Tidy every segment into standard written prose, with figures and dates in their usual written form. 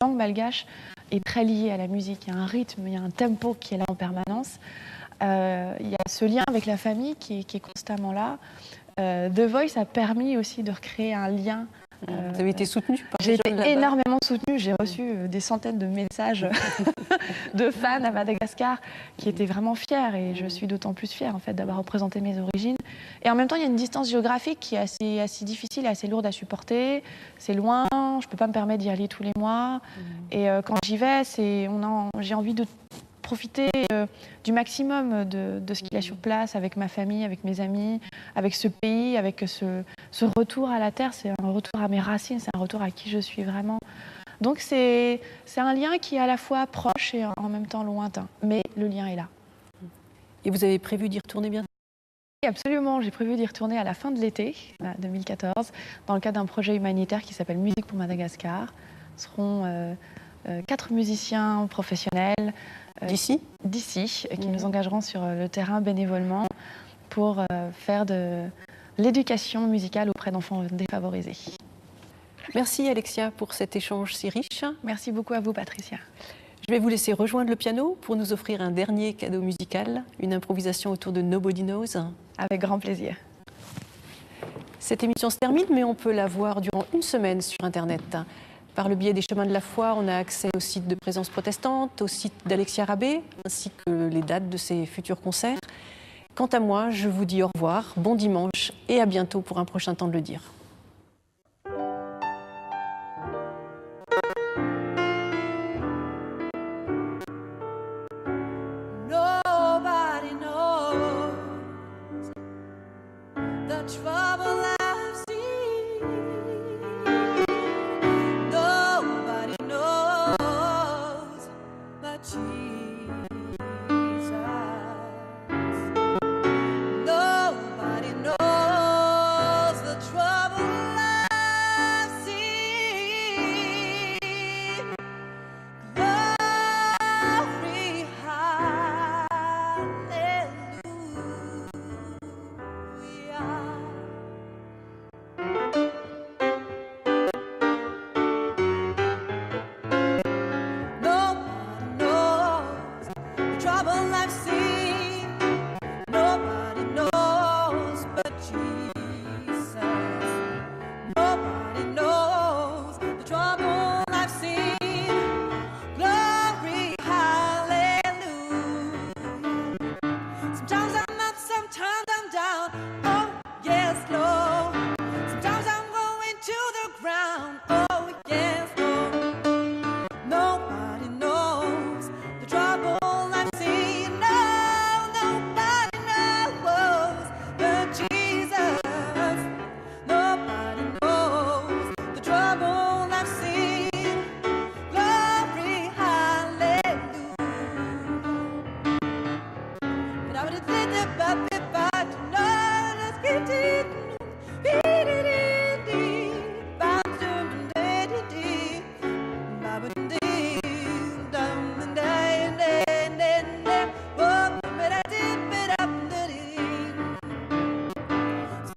langue malgache est très liée à la musique. Il y a un rythme, il y a un tempo qui est là en permanence. Il y a ce lien avec la famille qui est constamment là. The Voice a permis aussi de recréer un lien. Vous avez été soutenue par J'ai été énormément soutenue. J'ai reçu des centaines de messages de fans à Madagascar qui étaient vraiment fiers. Et je suis d'autant plus fière en fait, d'avoir représenté mes origines. Et en même temps, il y a une distance géographique qui est assez difficile et assez lourde à supporter. C'est loin, je ne peux pas me permettre d'y aller tous les mois. Et quand j'y vais, j'ai envie de profiter du maximum de ce qu'il y a sur place avec ma famille, avec mes amis, avec ce pays, avec ce retour à la terre. C'est un retour à mes racines, c'est un retour à qui je suis vraiment. Donc c'est un lien qui est à la fois proche et en même temps lointain. Mais le lien est là. Et vous avez prévu d'y retourner bientôt ? Absolument, j'ai prévu d'y retourner à la fin de l'été 2014 dans le cadre d'un projet humanitaire qui s'appelle Musique pour Madagascar. Ce seront 4 musiciens professionnels d'ici, qui nous engageront sur le terrain bénévolement pour faire de l'éducation musicale auprès d'enfants défavorisés. Merci Alexia pour cet échange si riche. Merci beaucoup à vous Patricia. Je vais vous laisser rejoindre le piano pour nous offrir un dernier cadeau musical, une improvisation autour de Nobody Knows. Avec grand plaisir. Cette émission se termine, mais on peut la voir durant une semaine sur Internet. Par le biais des Chemins de la Foi, on a accès au site de Présence protestante, au site d'Alexia Rabé, ainsi que les dates de ses futurs concerts. Quant à moi, je vous dis au revoir, bon dimanche et à bientôt pour un prochain Temps de le dire. Nobody knows the trouble I've seen. Nobody knows but Jesus. Nobody knows the trouble I've seen. Glory, trouble I've seen. Nobody knows but Jesus. Nobody knows the trouble I've seen. Glory, hallelujah. Sometimes I'm up, sometimes I'm down. Oh, yes, Lord. Sometimes I'm going to the ground. Oh, yes, Lord. Nobody knows the trouble I've seen. No, nobody knows but Jesus. Nobody knows the trouble I've seen. Glory, hallelujah. But I would have did the puppet, but no, let's get it.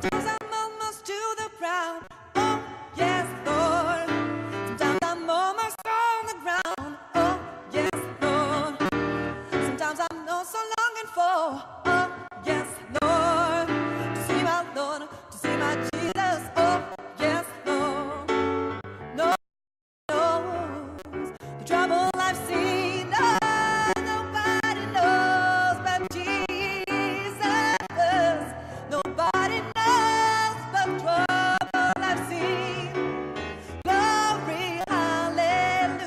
Sometimes I'm almost to the ground. Oh, yes, Lord. Sometimes I'm almost on the ground. Oh, yes, Lord. Sometimes I'm not so longing for. Oh, yes, Lord. To see my Lord, to see my Jesus. Oh, yes, Lord. No knows the trouble I've seen. No, nobody knows but Jesus. Nobody knows but trouble I've seen. Glory, hallelujah.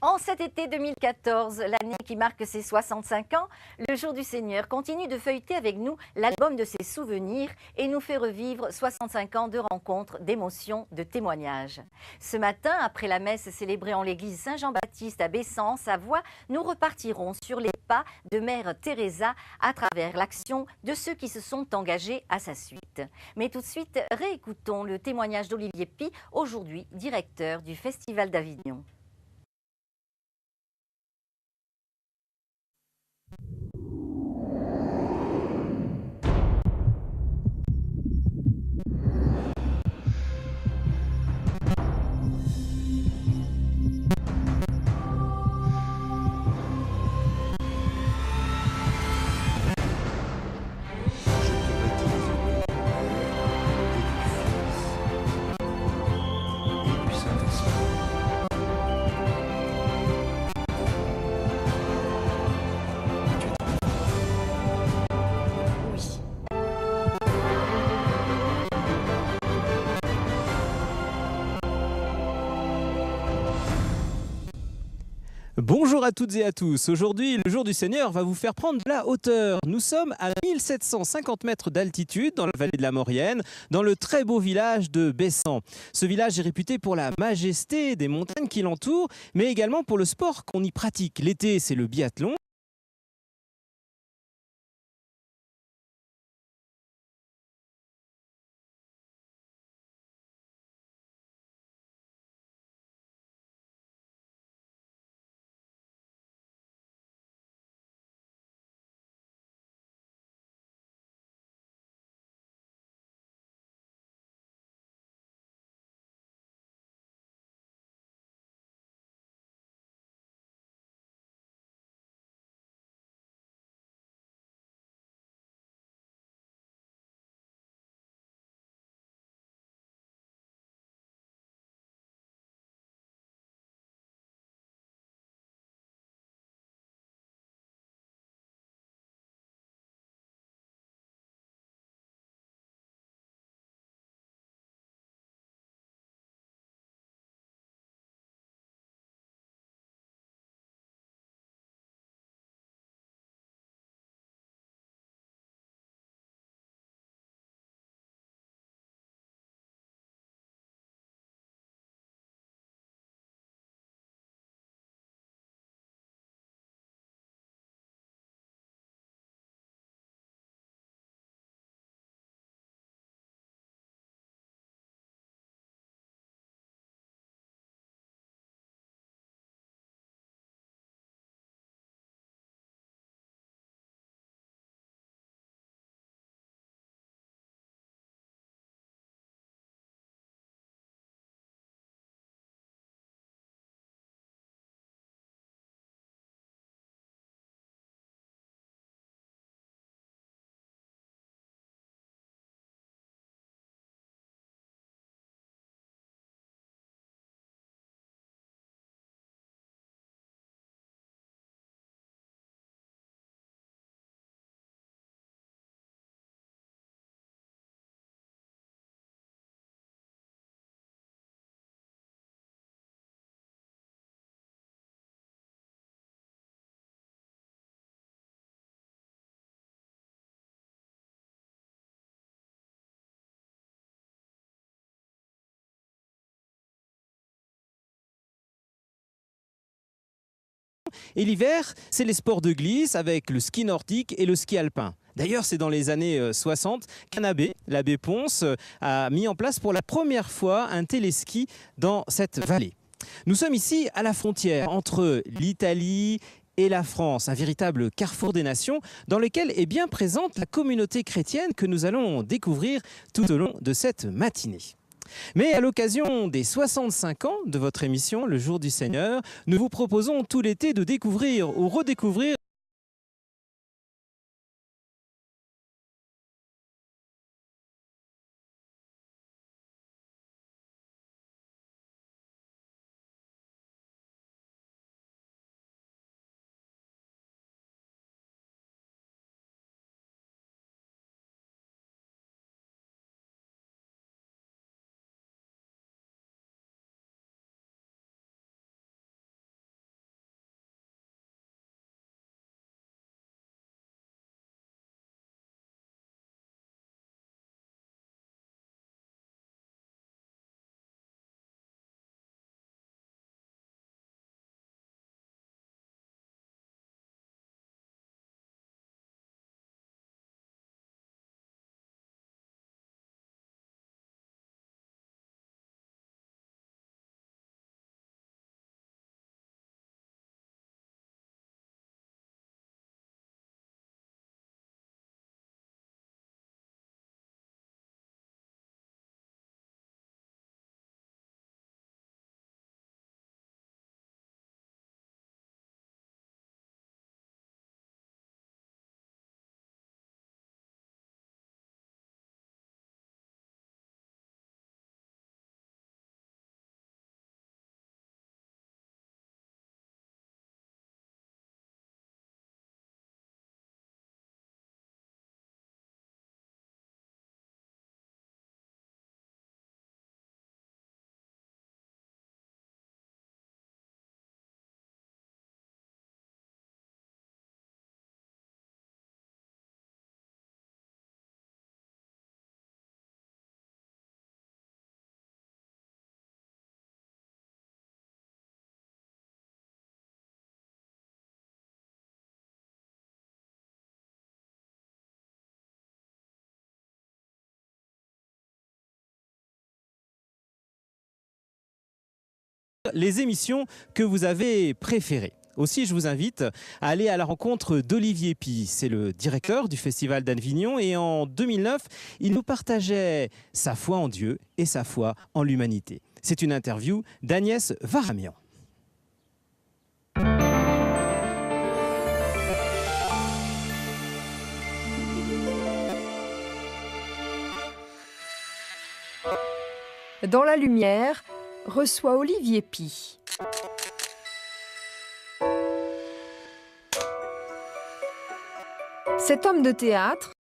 En cet été 2014, l'année qui marque ses 65 ans, le Jour du Seigneur continue de feuilleter avec nous l'album de ses souvenirs et nous fait revivre 65 ans de rencontres, d'émotions, de témoignages. Ce matin, après la messe célébrée en l'église Saint-Jean-Baptiste à Bessan, en Savoie, nous repartirons sur les pas de Mère Teresa à travers l'action de ceux qui se sont engagés à sa suite. Mais tout de suite, réécoutons le témoignage d'Olivier Py, aujourd'hui directeur du Festival d'Avignon. Bonjour à toutes et à tous. Aujourd'hui, le jour du Seigneur va vous faire prendre de la hauteur. Nous sommes à 1750 mètres d'altitude dans la vallée de la Maurienne, dans le très beau village de Bessan. Ce village est réputé pour la majesté des montagnes qui l'entourent, mais également pour le sport qu'on y pratique. L'été, c'est le biathlon. Et l'hiver, c'est les sports de glisse avec le ski nordique et le ski alpin. D'ailleurs, c'est dans les années 60 qu'un abbé, l'abbé Ponce, a mis en place pour la première fois un téléski dans cette vallée. Nous sommes ici à la frontière entre l'Italie et la France, un véritable carrefour des nations dans lequel est bien présente la communauté chrétienne que nous allons découvrir tout au long de cette matinée. Mais à l'occasion des 65 ans de votre émission, Le Jour du Seigneur, nous vous proposons tout l'été de découvrir ou redécouvrir les émissions que vous avez préférées. Aussi, je vous invite à aller à la rencontre d'Olivier Py. C'est le directeur du Festival d'Avignon et en 2009, il nous partageait sa foi en Dieu et sa foi en l'humanité. C'est une interview d'Agnès Varamian. Dans la lumière, reçoit Olivier Py. Cet homme de théâtre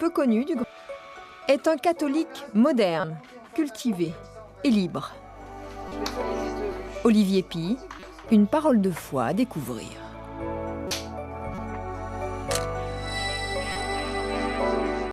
peu connu du est un catholique moderne, cultivé et libre. Olivier Py, une parole de foi à découvrir.